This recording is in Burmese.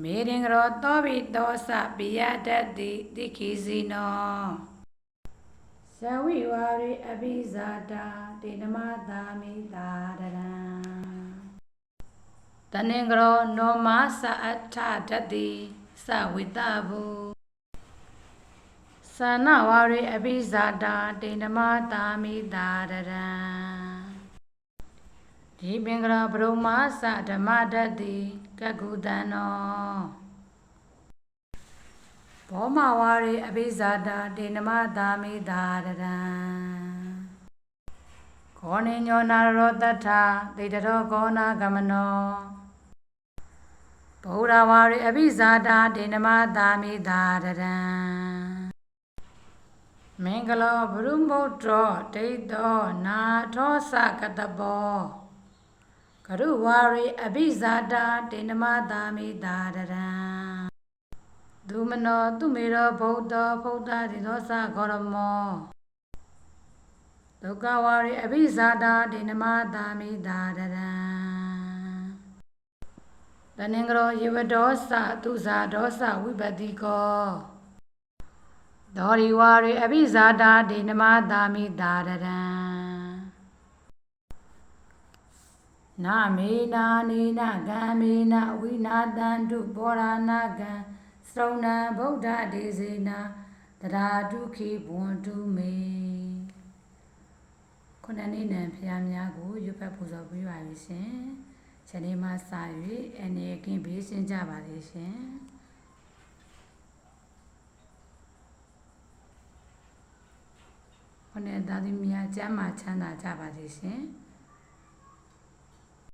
မေရင်ကရောသောဘိသောစပိယတတိတိခိစီနောဇဝိဝါရိအဘိဇာတာတေနမသာမိတာရံတနင်္ဂရောနောမသအထတတိသဝိတဘူသနဝါရိအဘိဇာတာတေနမသာမိတာရံဒီပင်္ဂရာဘရုမသဓမ္မတတိကကုတံနောဘောမဝါရိအဘိဇာတာတေနမသာမိတာရံခောနိညောနာရောတထတေတရောခောနာဂမနောဗုဒ္ဓဝါရိအဘိဇာတာတေနမသာမိတာရံမင်္ဂလောဘရုမုတ္တောဒိဋ္ဌောနာထောသကတဘောကရုဝါရိအဘိဇာတာတေနမသာမိတာရံဒုမနောသူမေရောဗုဒ္ဓဖုဒ္ဓတိသောသဂောရမောဒုက္ခဝါရိအဘိဇာတာတေနမသာမိတာရံတနင်္ဂရောယေဝဒောသသူဇာဒောသဝိပတိကောဒေါရိဝါရိအဘိဇာတာတေနမသာမိတာရံနာမေနာနေနဂံမေနဝိနာတန္တုဘောရနာကံသရုံဏဗုဒ္ဓဒေစေနာတရာဒုခိဘွန်တုမေခုနှစ်နေ့နံဖျားများကိုရွတ်ဖတ်ပူဇော်ပေးပါလိမ့်ရှင်။ခြေနေ့မှစ၍အနေကင်းဘေးရှင်းကြပါလိမ့်ရှင်။ခုနှစ်သားသမီးများကျမ်းမာချမ်းသာကြပါလိမ့်ရှင်။